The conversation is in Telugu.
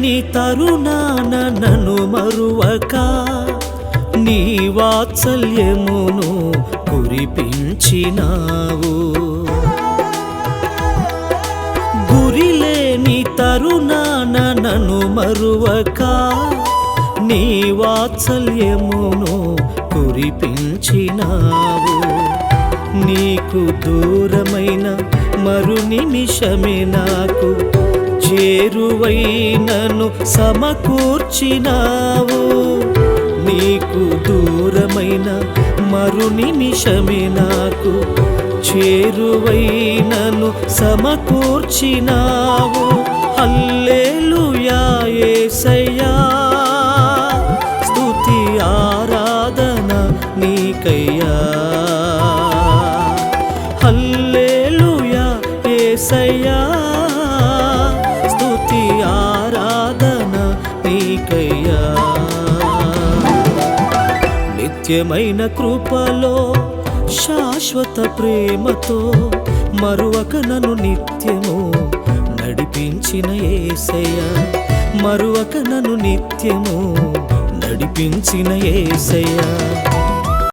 నీ తరుణాన నన్ను మరువక నీ వాత్సల్యమును కురిపించినావు. గురిలేని తరుణాన నన్ను మరువక నీ వాత్సల్యమును కురిపించినావు. నీకు దూరమైన మరు నిమిషమే నాకు చేరువైనను సమకూర్చినావు. నీకు దూరమైన మరు నిమిషమే నాకు చేరువైనను సమకూర్చినావు. హల్లెలూయా యేసయ్యా, స్తుతి ఆరాధన నీకయ్యా. హల్లెలూయా యేసయ్యా, స్తుతి ఆరాధన నీకయ్యా. నిత్యమైన కృపలో శాశ్వత ప్రేమతో మరువక నన్ను నిత్యము నడిపించిన యేసయ్యా. మరువక నన్ను నిత్యము నడిపించిన యేసయ్యా.